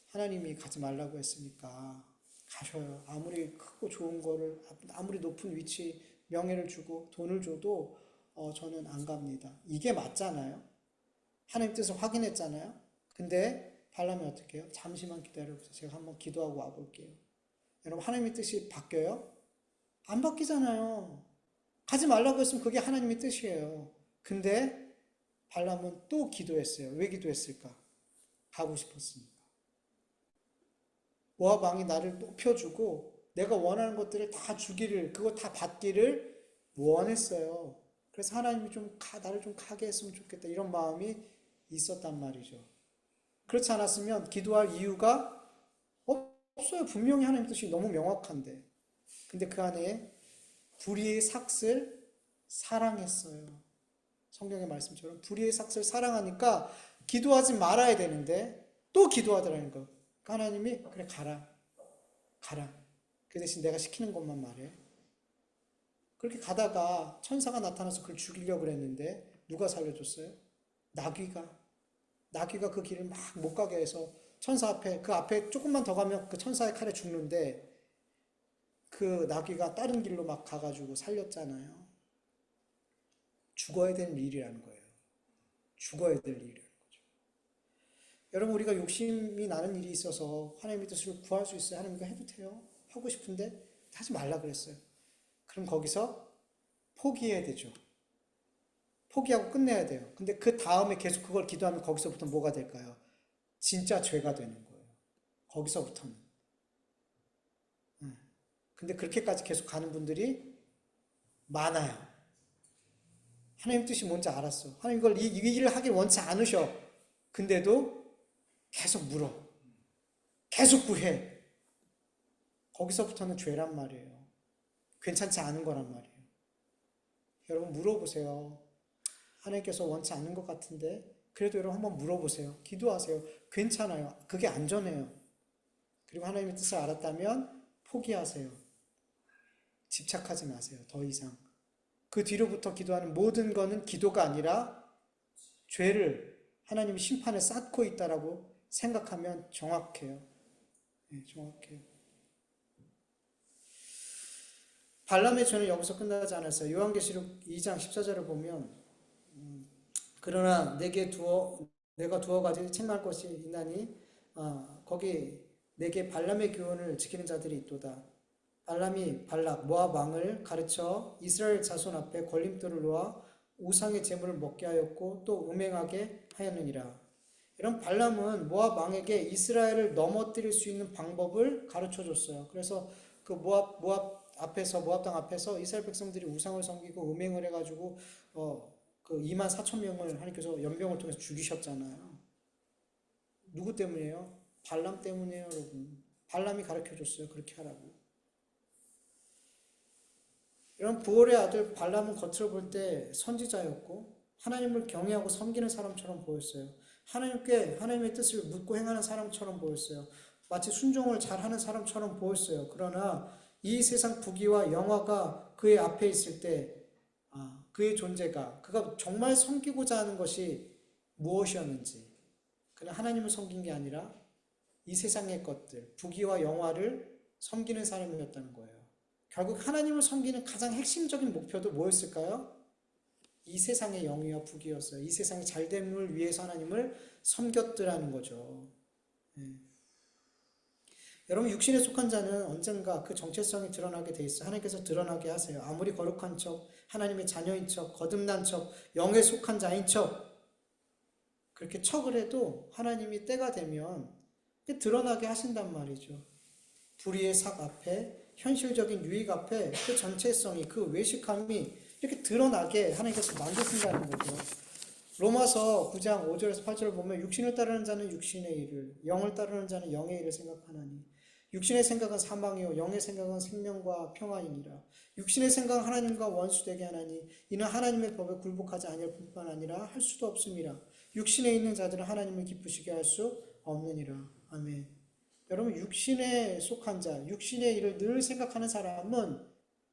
하나님이 가지 말라고 했으니까 가셔요. 아무리 크고 좋은 거를 아무리 높은 위치 명예를 주고 돈을 줘도 저는 안 갑니다. 이게 맞잖아요. 하나님 뜻을 확인했잖아요. 근데 발람이 어떻게 해요? 잠시만 기다려보세요. 제가 한번 기도하고 와볼게요. 여러분 하나님의 뜻이 바뀌어요? 안 바뀌잖아요. 가지 말라고 했으면 그게 하나님의 뜻이에요. 근데 발람은 또 기도했어요. 왜 기도했을까? 가고 싶었으니까. 모압 왕이 나를 높여주고 내가 원하는 것들을 다 주기를, 그거 다 받기를 원했어요. 그래서 하나님이 나를 좀 가게 했으면 좋겠다, 이런 마음이 있었단 말이죠. 그렇지 않았으면 기도할 이유가 없어요. 분명히 하나님 뜻이 너무 명확한데. 근데 그 안에 불의의 삭슬 사랑했어요. 성경의 말씀처럼 불의의 삭슬 사랑하니까 기도하지 말아야 되는데 또 기도하더라는 거. 그러니까 하나님이 그래 가라. 그 대신 내가 시키는 것만 말해. 그렇게 가다가 천사가 나타나서 그를 죽이려고 그랬는데 누가 살려줬어요? 나귀가 그 길을 막 못 가게 해서 천사 앞에, 그 앞에 조금만 더 가면 그 천사의 칼에 죽는데 그 나귀가 다른 길로 막 가가지고 살렸잖아요. 죽어야 되는 일이라는 거예요. 죽어야 될 일이라는 거죠. 여러분 우리가 욕심이 나는 일이 있어서 하나님의 뜻을 구할 수 있어요. 하나님 이거 해도 돼요? 하고 싶은데 하지 말라 그랬어요. 그럼 거기서 포기해야 되죠. 포기하고 끝내야 돼요. 근데 그 다음에 계속 그걸 기도하면 거기서부터 뭐가 될까요? 진짜 죄가 되는 거예요. 거기서부터는. 근데 그렇게까지 계속 가는 분들이 많아요. 하나님 뜻이 뭔지 알았어. 하나님 이걸 이 일을 하길 원치 않으셔. 근데도 계속 물어. 계속 구해. 거기서부터는 죄란 말이에요. 괜찮지 않은 거란 말이에요. 여러분 물어보세요. 하나님께서 원치 않는 것 같은데 그래도 여러분 한번 물어보세요. 기도하세요. 괜찮아요. 그게 안전해요. 그리고 하나님의 뜻을 알았다면 포기하세요. 집착하지 마세요. 더 이상. 그 뒤로부터 기도하는 모든 거는 기도가 아니라 죄를 하나님이 심판에 쌓고 있다라고 생각하면 정확해요. 네, 정확해요. 발람의 죄는 여기서 끝나지 않았어요. 요한계시록 2장 14절을 보면 그러나 내가 두어 가지 책망할 것이 있나니 거기 내게 발람의 교훈을 지키는 자들이 있도다. 발람이 발락 모압 왕을 가르쳐 이스라엘 자손 앞에 걸림돌을 놓아 우상의 제물을 먹게 하였고 또 음행하게 하였느니라. 이런 발람은 모압 왕에게 이스라엘을 넘어뜨릴 수 있는 방법을 가르쳐 줬어요. 그래서 그 모압 땅 앞에서 이스라엘 백성들이 우상을 섬기고 음행을 해가지고 그 2만 4천 명을 하나님께서 연병을 통해서 죽이셨잖아요. 누구 때문이에요? 발람 때문이에요, 여러분. 발람이 가르쳐 줬어요. 그렇게 하라고. 이런 부올의 아들 발람은 겉으로 볼 때 선지자였고 하나님을 경외하고 섬기는 사람처럼 보였어요. 하나님의 뜻을 묻고 행하는 사람처럼 보였어요. 마치 순종을 잘하는 사람처럼 보였어요. 그러나 이 세상 부귀와 영화가 그의 앞에 있을 때 그의 존재가 그가 정말 섬기고자 하는 것이 무엇이었는지, 그냥 하나님을 섬긴 게 아니라 이 세상의 것들, 부귀와 영화를 섬기는 사람이었다는 거예요. 결국 하나님을 섬기는 가장 핵심적인 목표도 뭐였을까요? 이 세상의 영예와 부귀였어요. 이 세상의 잘됨을 위해서 하나님을 섬겼더라는 거죠. 여러분 육신에 속한 자는 언젠가 그 정체성이 드러나게 돼 있어요. 하나님께서 드러나게 하세요. 아무리 거룩한 척, 하나님의 자녀인 척, 거듭난 척, 영에 속한 자인 척 그렇게 척을 해도 하나님이 때가 되면 드러나게 하신단 말이죠. 불의의 삭 앞에 현실적인 유익 앞에 그 정체성이, 그 외식함이 이렇게 드러나게 하나님께서 만드신다는 거죠. 로마서 9장 5절에서 8절을 보면 육신을 따르는 자는 육신의 일을, 영을 따르는 자는 영의 일을 생각하나니 육신의 생각은 사망이요 영의 생각은 생명과 평안이니라. 육신의 생각은 하나님과 원수되게 하나니 이는 하나님의 법에 굴복하지 아니할 뿐만 아니라 할 수도 없음이라. 육신에 있는 자들은 하나님을 기쁘시게 할 수 없느니라. 아멘. 여러분, 육신에 속한 자, 육신의 일을 늘 생각하는 사람은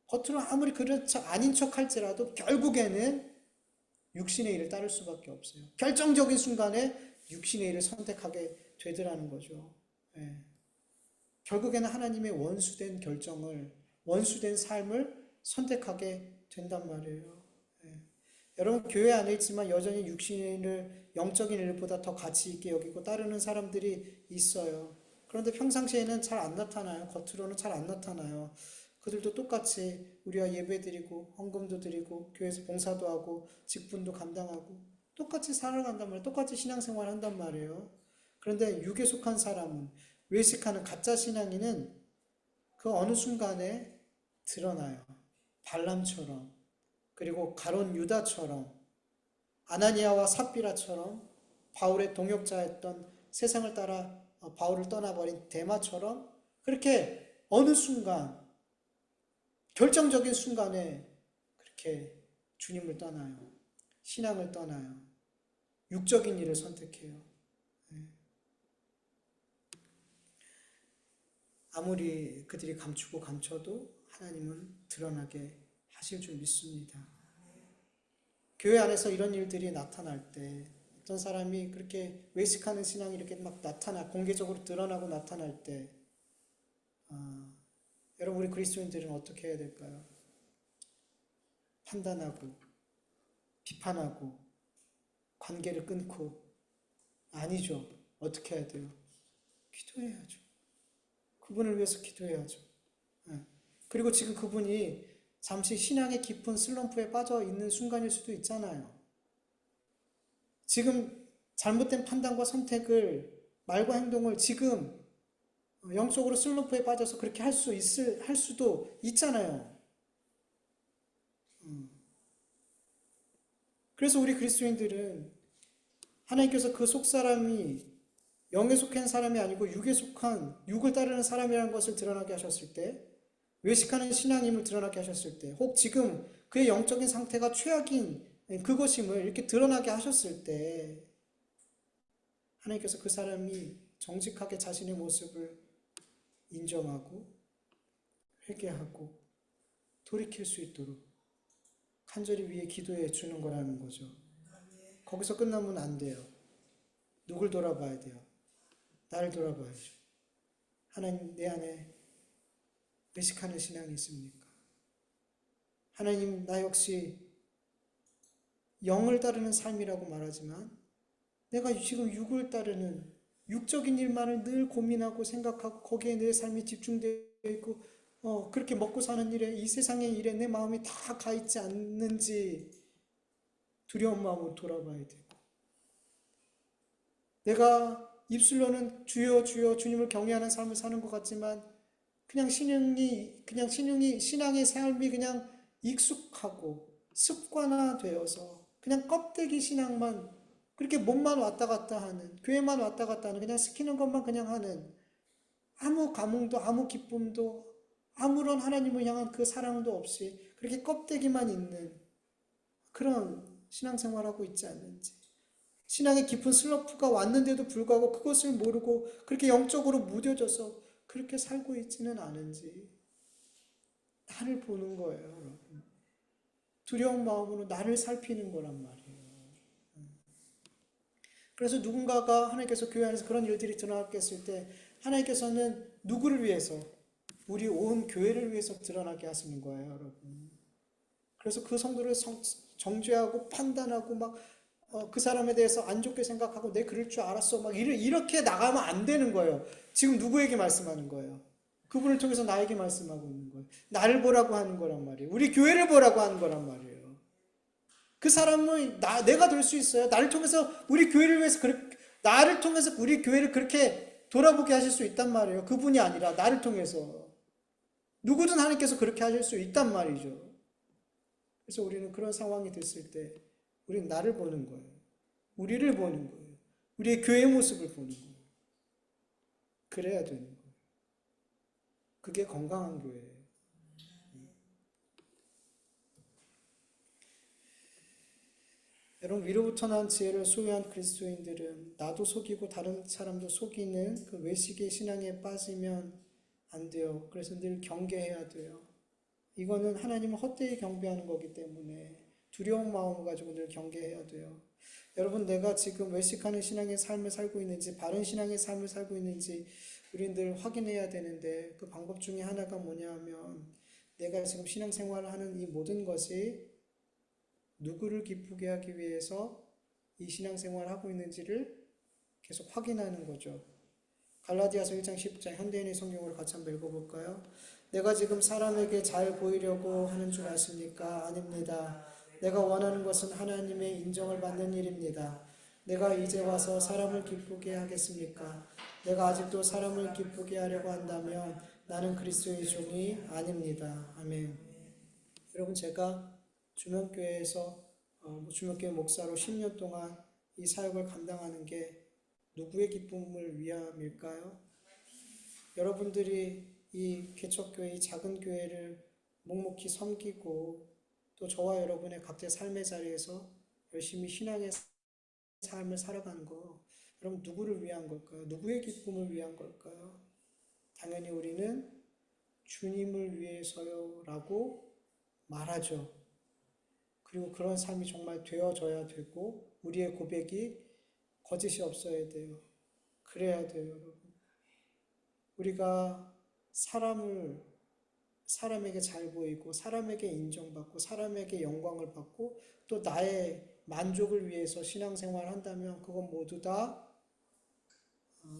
겉으로 아무리 그런 척 아닌 척 할지라도 결국에는 육신의 일을 따를 수밖에 없어요. 결정적인 순간에 육신의 일을 선택하게 되더라는 거죠. 예. 결국에는 하나님의 원수된 결정을, 원수된 삶을 선택하게 된단 말이에요. 예. 여러분, 교회 안에 있지만 여전히 육신의 일을 영적인 일보다 더 가치 있게 여기고 따르는 사람들이 있어요. 그런데 평상시에는 잘 안 나타나요. 겉으로는 잘 안 나타나요. 그들도 똑같이 우리와 예배드리고 헌금도 드리고 교회에서 봉사도 하고 직분도 감당하고 똑같이 살아간단 말이에요. 똑같이 신앙생활 한단 말이에요. 그런데 육에 속한 사람은, 외식하는 가짜 신앙인은 그 어느 순간에 드러나요. 발람처럼, 그리고 가론 유다처럼, 아나니아와 삽비라처럼, 바울의 동역자였던, 세상을 따라 바울을 떠나버린 데마처럼, 그렇게 어느 순간, 결정적인 순간에 그렇게 주님을 떠나요. 신앙을 떠나요. 육적인 일을 선택해요. 아무리 그들이 감추고 감춰도 하나님은 드러나게 하실 줄 믿습니다. 교회 안에서 이런 일들이 나타날 때, 어떤 사람이 그렇게 외식하는 신앙이 이렇게 막 공개적으로 드러나고 나타날 때, 여러분, 우리 그리스도인들은 어떻게 해야 될까요? 판단하고, 비판하고, 관계를 끊고, 아니죠. 어떻게 해야 돼요? 기도해야죠. 그분을 위해서 기도해야죠. 그리고 지금 그분이 잠시 신앙의 깊은 슬럼프에 빠져 있는 순간일 수도 있잖아요. 지금 잘못된 판단과 선택을, 말과 행동을 지금 영적으로 슬럼프에 빠져서 그렇게 할 수도 있잖아요. 그래서 우리 그리스도인들은 하나님께서 그 속사람이 영에 속한 사람이 아니고 육에 속한, 육을 따르는 사람이라는 것을 드러나게 하셨을 때, 외식하는 신앙임을 드러나게 하셨을 때, 혹 지금 그의 영적인 상태가 최악인 그것임을 이렇게 드러나게 하셨을 때, 하나님께서 그 사람이 정직하게 자신의 모습을 인정하고 회개하고 돌이킬 수 있도록 간절히 위해 기도해 주는 거라는 거죠. 거기서 끝나면 안 돼요. 누굴 돌아봐야 돼요? 나를 돌아봐야죠. 하나님, 내 안에 외식하는 신앙이 있습니까? 하나님, 나 역시 영을 따르는 삶이라고 말하지만 내가 지금 육을 따르는 육적인 일만을 늘 고민하고 생각하고 거기에 내 삶이 집중되어 있고 그렇게 먹고 사는 일에, 이 세상의 일에 내 마음이 다 가 있지 않는지 두려운 마음으로 돌아봐야 되고, 내가 입술로는 주여 주여 주님을 경외하는 삶을 사는 것 같지만 그냥 신앙의 삶이 그냥 익숙하고 습관화되어서 그냥 껍데기 신앙만, 그렇게 몸만 왔다 갔다 하는, 교회만 왔다 갔다 하는, 그냥 시키는 것만 그냥 하는, 아무 감흥도 아무 기쁨도 아무런 하나님을 향한 그 사랑도 없이 그렇게 껍데기만 있는 그런 신앙생활하고 있지 않는지, 신앙의 깊은 슬럼프가 왔는데도 불구하고 그것을 모르고 그렇게 영적으로 무뎌져서 그렇게 살고 있지는 않은지 나를 보는 거예요, 여러분. 두려운 마음으로 나를 살피는 거란 말이에요. 그래서 누군가가, 하나님께서 교회 안에서 그런 일들이 드러나게 했을 때 하나님께서는 누구를 위해서? 우리 온 교회를 위해서 드러나게 하시는 거예요, 여러분. 그래서 그 성도를 정죄하고 판단하고 막 그 사람에 대해서 안 좋게 생각하고 내 그럴 줄 알았어 막 이렇게 나가면 안 되는 거예요. 지금 누구에게 말씀하는 거예요? 그분을 통해서 나에게 말씀하고 있는 거예요. 나를 보라고 하는 거란 말이에요. 우리 교회를 보라고 하는 거란 말이에요. 그 사람은 내가 될 수 있어요. 나를 통해서 우리 교회를 위해서 나를 통해서 우리 교회를 그렇게 돌아보게 하실 수 있단 말이에요. 그분이 아니라 나를 통해서. 누구든 하나님께서 그렇게 하실 수 있단 말이죠. 그래서 우리는 그런 상황이 됐을 때 우리는 나를 보는 거예요. 우리를 보는 거예요. 우리의 교회 모습을 보는 거예요. 그래야 되는 거예요. 그게 건강한 교회예요. 여러분, 위로부터 난 지혜를 소유한 그리스도인들은 나도 속이고 다른 사람도 속이는 그 외식의 신앙에 빠지면 안 돼요. 그래서 늘 경계해야 돼요. 이거는 하나님을 헛되이 경배하는 거기 때문에 두려운 마음을 가지고 늘 경계해야 돼요. 여러분, 내가 지금 외식하는 신앙의 삶을 살고 있는지 바른 신앙의 삶을 살고 있는지 우리는 늘 확인해야 되는데, 그 방법 중에 하나가 뭐냐 하면 내가 지금 신앙생활을 하는 이 모든 것이 누구를 기쁘게 하기 위해서 이 신앙생활을 하고 있는지를 계속 확인하는 거죠. 갈라디아서 1장 10절 현대인의 성경으로 같이 한번 읽어볼까요? 내가 지금 사람에게 잘 보이려고 하는 줄 아십니까? 아닙니다. 내가 원하는 것은 하나님의 인정을 받는 일입니다. 내가 이제 와서 사람을 기쁘게 하겠습니까? 내가 아직도 사람을 기쁘게 하려고 한다면 나는 그리스도의 종이 아닙니다. 아멘. 여러분, 제가 주명교회에서 주명교회 목사로 10년 동안 이 사역을 감당하는 게 누구의 기쁨을 위함일까요? 여러분들이 이 개척교회, 이 작은 교회를 묵묵히 섬기고 또 저와 여러분의 각자의 삶의 자리에서 열심히 신앙의 삶을 살아가는 거, 여러분 누구를 위한 걸까요? 누구의 기쁨을 위한 걸까요? 당연히 우리는 주님을 위해서요 라고 말하죠. 그리고 그런 삶이 정말 되어져야 되고 우리의 고백이 거짓이 없어야 돼요. 그래야 돼요, 여러분. 우리가 사람에게 잘 보이고 사람에게 인정받고 사람에게 영광을 받고 또 나의 만족을 위해서 신앙생활을 한다면 그건 모두 다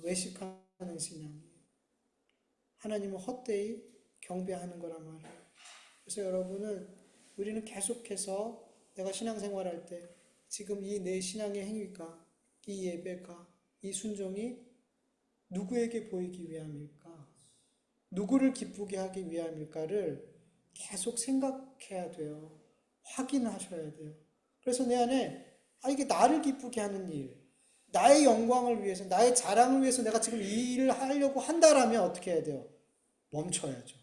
외식하는 신앙이에요. 하나님은 헛되이 경배하는 거란 말이에요. 그래서 우리는 계속해서 내가 신앙생활할 때 지금 이 내 신앙의 행위가, 이 예배가, 이 순종이 누구에게 보이기 위함일까? 누구를 기쁘게 하기 위함일까를 계속 생각해야 돼요. 확인하셔야 돼요. 그래서 내 안에 이게 나를 기쁘게 하는 일, 나의 영광을 위해서, 나의 자랑을 위해서 내가 지금 이 일을 하려고 한다라면 어떻게 해야 돼요? 멈춰야죠.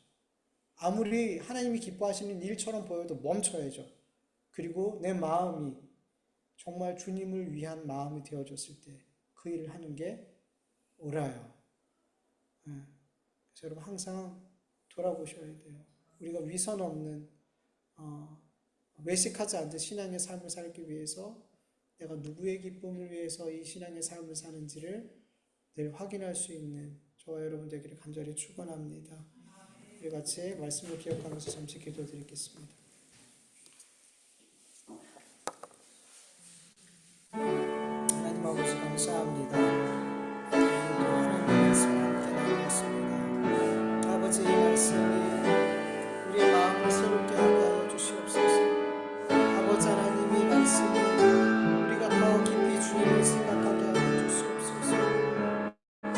아무리 하나님이 기뻐하시는 일처럼 보여도 멈춰야죠. 그리고 내 마음이 정말 주님을 위한 마음이 되어졌을 때 그 일을 하는 게 옳아요. 그래서 여러분 항상 돌아보셔야 돼요. 우리가 위선 없는 외식하지 않는 신앙의 삶을 살기 위해서 내가 누구의 기쁨을 위해서 이 신앙의 삶을 사는지를 늘 확인할 수 있는 저와 여러분 되기를 간절히 축원합니다. 우리 같이 말씀을 기억하면서 잠시 기도드리겠습니다. 하나님 아버지 감사합니다. 오늘도 하나님의 말씀을 함께 나누었습니다. 아버지, 이 말씀이 우리의 마음을 새롭게 하게 하여 주시옵소서. 아버지 하나님, 이 말씀이 우리가 더 깊이 주님을 생각하게 하여 주시옵소서.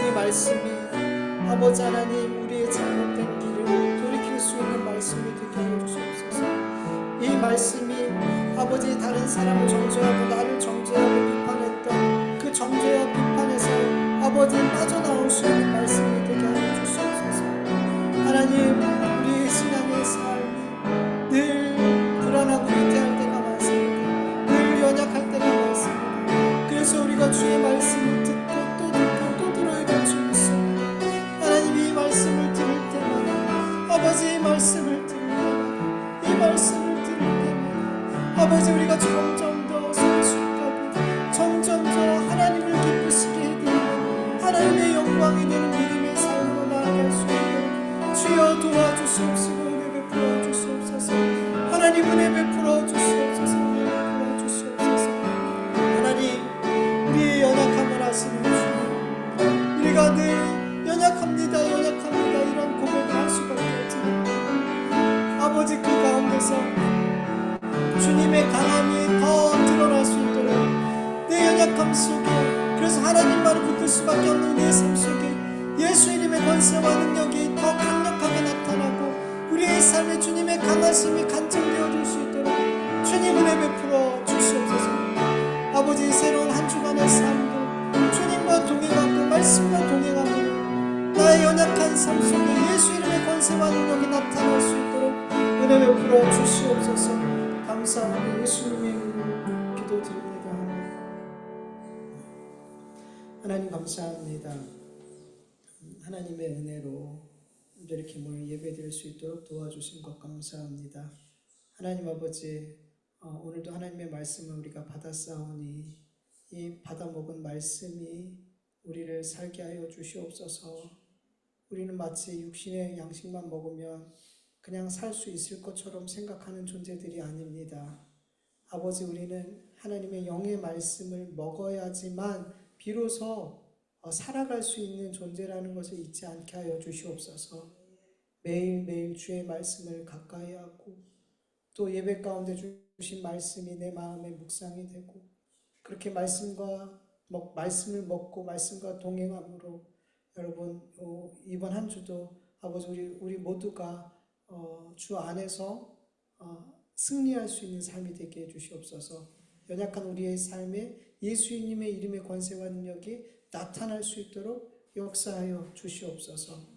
이 말씀이 아버지 하나님 우리의 잘못된 길을 돌이킬 수 있는 말씀이 되게 하여 주시옵소서. 이 말씀이 아버지 다른 사람을 정죄하고 나를 정죄하고 비판했던 그 정죄와 비판에서 아버지 빠져나올 수 있는 말씀이 되게 하여 주시옵소서. 하나님, 우리의 신앙의 삶이 늘 불안하고 위태할 때가 많습니다. 늘 연약할 때가 많습니다. 그래서 우리가 주의 말씀을 듣고 또 듣고 또 들어야 될 줄 믿습니다. 하나님, 이 말씀을 들을 때마다 아버지 이 말씀을 들을 때마다 이 말씀을 들을 때마다 아버지 우리가 점점 더 성숙하고 점점 더 하나님을 기쁘시게 해드리는 하나님의 영광이 되는 믿음의 삶으로 나아갈 수 있는 주여 도와주시옵시고 은혜 베풀어 주시옵소서. 하나님 은혜 베풀어 주시옵소서. 은혜 베풀어 주시옵소서. 하나님, 우리의 연약함을 아시는 주님, 우리가 늘 연약합니다 이런 고백을 할 수밖에 없습니다. 아버지, 그 가운데서 주님의 강함이 더 드러날 수 있도록 내 연약함 속에, 그래서 하나님만을 붙들 수밖에 없는 내 삶 속에 예수 이름의 권세와 능력이 더 강력하게 나타나고 우리의 삶에 주님의 강하심이 간증되어 줄 수 있도록 주님 은혜 베풀어 주시옵소서. 아버지, 새로운 한 주간의 삶도 주님과 동행하고 말씀과 동행하며 나의 연약한 삶 속에 예수 이름의 권세와 능력이 나타날 수 있도록 은혜 베풀어 주시옵소서. 감사하며 예수님의 이름으로 기도드립니다. 하나님 감사합니다. 하나님의 은혜로 이렇게 모여 예배드릴 수 있도록 도와주신 것 감사합니다. 하나님 아버지, 오늘도 하나님의 말씀을 우리가 받았사오니 이 받아먹은 말씀이 우리를 살게 하여 주시옵소서. 우리는 마치 육신의 양식만 먹으면 그냥 살 수 있을 것처럼 생각하는 존재들이 아닙니다. 아버지, 우리는 하나님의 영의 말씀을 먹어야지만 비로소 살아갈 수 있는 존재라는 것을 잊지 않게 하여 주시옵소서. 매일매일 주의 말씀을 가까이 하고 또 예배 가운데 주신 말씀이 내 마음에 묵상이 되고 그렇게 말씀을 먹고 말씀과 동행함으로 여러분 이번 한 주도 아버지 우리 모두가 주 안에서 승리할 수 있는 삶이 되게 해주시옵소서. 연약한 우리의 삶에 예수님의 이름의 권세와 능력이 나타날 수 있도록 역사하여 주시옵소서.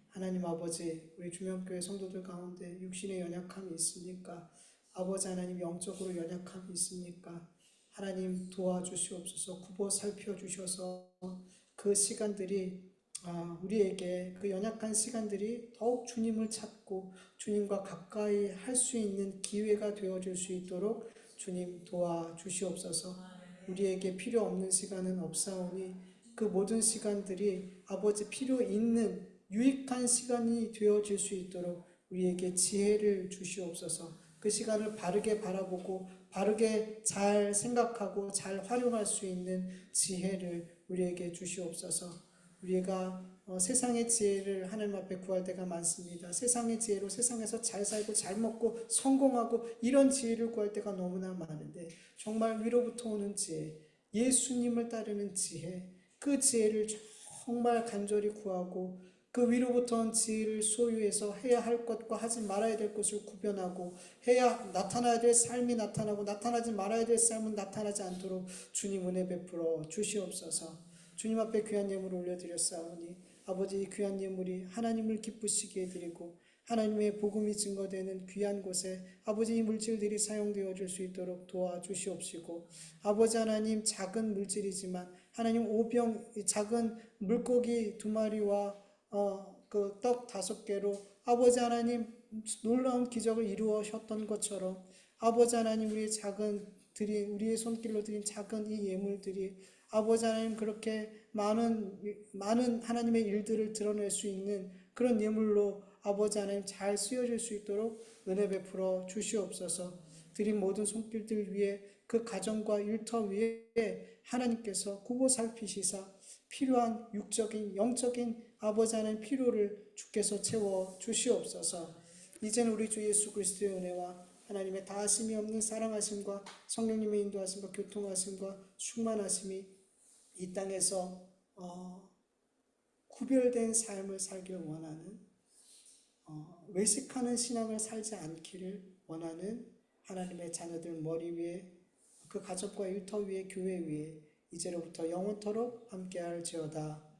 하나님 아버지, 우리 주명교회 성도들 가운데 육신의 연약함이 있습니까? 아버지 하나님, 영적으로 연약함이 있습니까? 하나님 도와주시옵소서. 굽어 살펴주셔서 그 시간들이 우리에게 그 연약한 시간들이 더욱 주님을 찾고 주님과 가까이 할 수 있는 기회가 되어줄 수 있도록 주님 도와주시옵소서. 우리에게 필요 없는 시간은 없사오니 그 모든 시간들이 아버지 필요 있는 유익한 시간이 되어질 수 있도록 우리에게 지혜를 주시옵소서. 그 시간을 바르게 바라보고 바르게 잘 생각하고 잘 활용할 수 있는 지혜를 우리에게 주시옵소서. 우리가 세상의 지혜를 하나님 앞에 구할 때가 많습니다. 세상의 지혜로 세상에서 잘 살고 잘 먹고 성공하고 이런 지혜를 구할 때가 너무나 많은데 정말 위로부터 오는 지혜, 예수님을 따르는 지혜, 그 지혜를 정말 간절히 구하고 그 위로부터 온 지혜를 소유해서 해야 할 것과 하지 말아야 될 것을 구별하고 해야 나타나야 될 삶이 나타나고 나타나지 말아야 될 삶은 나타나지 않도록 주님 은혜 베풀어 주시옵소서. 주님 앞에 귀한 예물을 올려드렸사오니 아버지, 이 귀한 예물이 하나님을 기쁘시게 해드리고 하나님의 복음이 증거되는 귀한 곳에 아버지 이 물질들이 사용되어 줄 수 있도록 도와주시옵시고 아버지 하나님, 작은 물질이지만 하나님 작은 물고기 2마리와 그 떡 5개로 아버지 하나님 놀라운 기적을 이루셨던 것처럼 아버지 하나님, 우리의 손길로 드린 작은 이 예물들이 아버지 하나님 그렇게 많은 하나님의 일들을 드러낼 수 있는 그런 예물로 아버지 하나님 잘 쓰여질 수 있도록 은혜 베풀어 주시옵소서. 드린 모든 손길들 위에 그 가정과 일터 위에 하나님께서 굽어 살피시사 필요한 육적인 영적인 아버지 하나님 필요를 주께서 채워 주시옵소서. 이제는 우리 주 예수 그리스도의 은혜와 하나님의 다하심이 없는 사랑하심과 성령님의 인도하심과 교통하심과 충만하심이 이 땅에서 구별된 삶을 살길 원하는 외식하는 신앙을 살지 않기를 원하는 하나님의 자녀들 머리 위에 그 가족과 일터 위에 교회 위에 이제로부터 영원토록 함께할지어다.